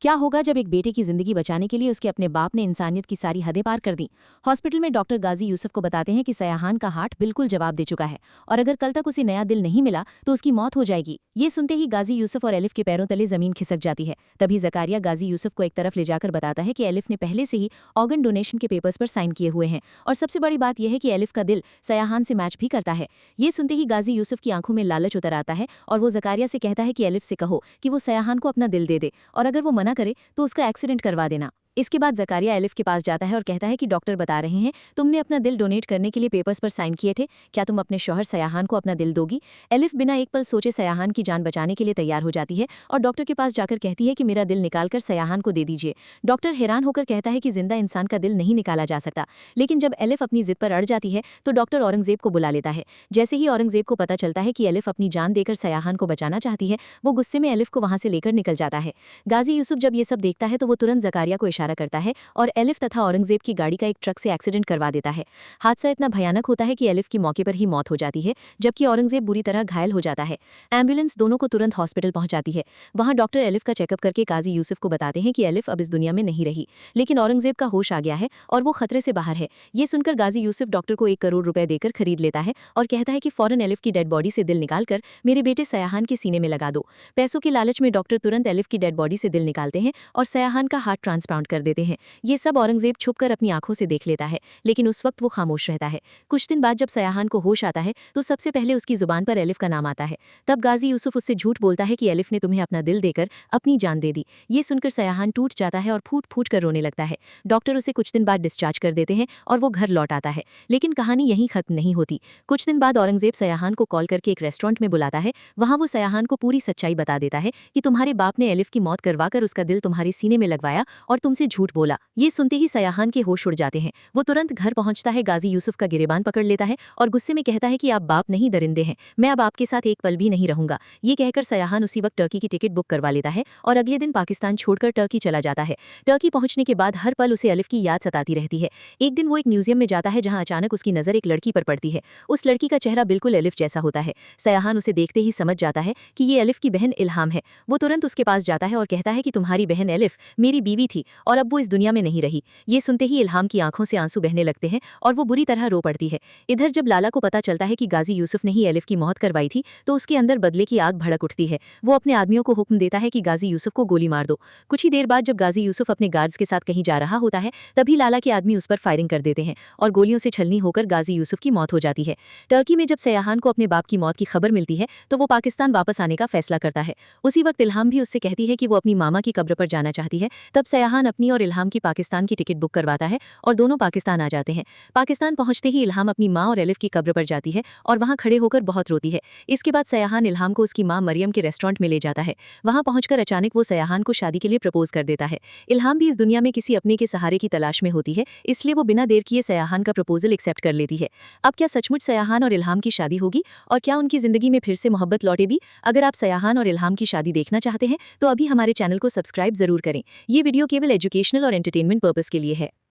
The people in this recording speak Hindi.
क्या होगा जब एक बेटे की जिंदगी बचाने के लिए उसके अपने बाप ने इंसानियत की सारी हदें पार कर दी। हॉस्पिटल में डॉक्टर गाजी यूसुफ को बताते हैं कि सयाहान का हार्ट बिल्कुल जवाब दे चुका है और अगर कल तक उसे नया दिल नहीं मिला तो उसकी मौत हो जाएगी। ये सुनते ही गाजी यूसुफ और एलिफ के पैरों तले जमीन खिसक जाती है। तभी जकारिया गाजी यूसुफ को एक तरफ ले जाकर बताता है कि एलिफ ने पहले से ही ऑर्गन डोनेशन के पेपर्स पर साइन किए हुए हैं और सबसे बड़ी बात यह है कि एलिफ का दिल सयाहान से मैच भी करता है। ये सुनते ही गाजी यूसुफ की आंखों में लालच उतर आता है और वो जकारिया से कहता है कि एलिफ से कहो कि वो सयाहान को अपना दिल दे दे और अगर वो मना करे तो उसका एक्सीडेंट करवा देना। इसके बाद जकारिया एलिफ के पास जाता है और कहता है कि डॉक्टर बता रहे हैं तुमने अपना दिल डोनेट करने के लिए पेपर्स पर साइन किए थे, क्या तुम अपने शौहर सयाहान को अपना दिल दोगी। एलिफ बिना एक पल सोचे सयाहान की जान बचाने के लिए तैयार हो जाती है और डॉक्टर के पास जाकर कहती है कि मेरा दिल निकालकर सयाहान को दे दीजिए। डॉक्टर हैरान होकर कहता है कि जिंदा इंसान का दिल नहीं निकाला जा सकता, लेकिन जब एलिफ अपनी जिद पर अड़ जाती है तो डॉक्टर औरंगजेब को बुला लेता है। जैसे ही औरंगजेब को पता चलता है कि एलिफ अपनी जान देकर सयाहान को बचाना चाहती है, वो गुस्से में एलिफ को वहां से लेकर निकल जाता है। गाजी यूसुफ जब ये सब देखता है तो वो तुरंत जकारिया को इशारा करता है और एलिफ तथा औरंगजेब की गाड़ी का एक ट्रक से एक्सीडेंट करवा देता है। हादसा इतना भयानक होता है कि एलिफ की मौके पर ही मौत हो जाती है, जबकि औरंगजेब बुरी तरह घायल हो जाता है। एम्बुलेंस दोनों को तुरंत हॉस्पिटल पहुंचाती है। वहां डॉक्टर एलिफ का चेकअप करके गाजी यूसुफ को बताते हैं कि एलिफ अब इस दुनिया में नहीं रही, लेकिन औरंगजेब का होश आ गया है और वो खतरे से बाहर है। ये सुनकर गाजी यूसुफ डॉक्टर को 1 करोड़ रुपए देकर खरीद लेता है और कहता है कि फौरन एलिफ की डेड बॉडी से दिल निकालकर मेरे बेटे सयाहान के सीने में लगा दो। पैसों के लालच में डॉक्टर तुरंत एलिफ की डेड बॉडी से दिल निकालते हैं और सयाहान का हार्ट ट्रांसप्लांट कर देते हैं। ये सब औरंगजेब छुपकर अपनी आंखों से देख लेता है, लेकिन उस वक्त वो खामोश रहता है। कुछ दिन बाद जब सयाहान को होश आता है तो सबसे पहले उसकी जुबान पर एलिफ का नाम आता है। तब गाजी यूसुफ उससे झूठ बोलता है कि एलिफ ने तुम्हें अपना दिल देकर अपनी जान दे दी। ये सुनकर सयाहान टूट जाता है और फूट फूट कर रोने लगता है। डॉक्टर उसे कुछ दिन बाद डिस्चार्ज कर देते हैं और वो घर लौट आता है। लेकिन कहानी यहीं खत्म नहीं होती। कुछ दिन बाद औरंगजेब सयाहान को कॉल करके एक रेस्टोरेंट में बुलाता है। वहां वो सयाहान को पूरी सच्चाई बता देता है कि तुम्हारे बाप ने एलिफ की मौत करवाकर उसका दिल तुम्हारे सीने में लगवाया और तुमसे झूठ बोला। ये सुनते ही सयाहान के होश उड़ जाते हैं। वो तुरंत घर पहुंचता है, गाजी यूसुफ का गिरेबान पकड़ लेता है और गुस्से में कहता है कि आप बाप नहीं दरिंदे हैं, मैं अब आपके साथ एक पल भी नहीं रहूंगा। ये कहकर सयाहान उसी वक्त टर्की की टिकट बुक करवा लेता है और अगले दिन पाकिस्तान छोड़कर टर्की चला जाता है। टर्की पहुंचने के बाद हर पल उसे एलिफ की याद सताती रहती है। एक दिन वो एक म्यूजियम में जाता है जहां अचानक उसकी नजर एक लड़की पर पड़ती है। उस लड़की का चेहरा बिल्कुल एलिफ जैसा होता है। सयाहान उसे देखते ही समझ जाता है कि ये एलिफ की बहन इल्हाम है। वो तुरंत उसके पास जाता है और कहता है कि तुम्हारी बहन एलिफ मेरी बीवी थी और अब वो इस दुनिया में नहीं रही। ये सुनते ही इल्हाम की आंखों से आंसू बहने लगते हैं और वो बुरी तरह रो पड़ती है। इधर जब लाला को पता चलता है कि गाजी यूसुफ ने ही एलिफ की मौत करवाई थी तो उसके अंदर बदले की आग भड़क उठती है। वो अपने आदमियों को हुक्म देता है कि गाजी यूसुफ को गोली मार दो। कुछ ही देर बाद जब गाजी यूसुफ अपने गार्ड्स के साथ कहीं जा रहा होता है तभी लाला के आदमी उस पर फायरिंग कर देते हैं और गोलियों से छलनी होकर गाजी यूसुफ की मौत हो जाती है। टर्की में जब सयाहान को अपने बाप की मौत की खबर मिलती है तो वो पाकिस्तान वापस आने का फैसला करता है। उसी वक्त इल्हाम भी उससे कहती है कि वो अपनी मामा की कब्र पर जाना चाहती है। तब सयाहान अपनी और इल्हाम की पाकिस्तान की टिकट बुक करवाता है और दोनों पाकिस्तान आ जाते हैं। पाकिस्तान पहुंचते ही इल्हाम अपनी मां और एलिफ की कब्र पर जाती है और वहां खड़े होकर बहुत रोती है। इसके बाद सयाहान इल्हाम को उसकी मां मरियम के रेस्टोरेंट में ले जाता है। वहां पहुंचकर अचानक वो सयाहान को शादी के लिए प्रपोज कर देता है। इल्हाम भी इस दुनिया में किसी अपने के सहारे की तलाश में होती है, इसलिए वो बिना देर किए सयाहान का प्रपोजल एक्सेप्ट कर लेती है। अब क्या सचमुच सयाहान और इल्हाम की शादी होगी और क्या उनकी जिंदगी में फिर से मोहब्बत लौटेगी? अगर आप सयाहान और इल्हाम की शादी देखना चाहते हैं तो अभी हमारे चैनल को सब्सक्राइब जरूर करें। ये वीडियो केवल एजुकेशनल और एंटरटेनमेंट पर्पस के लिए है।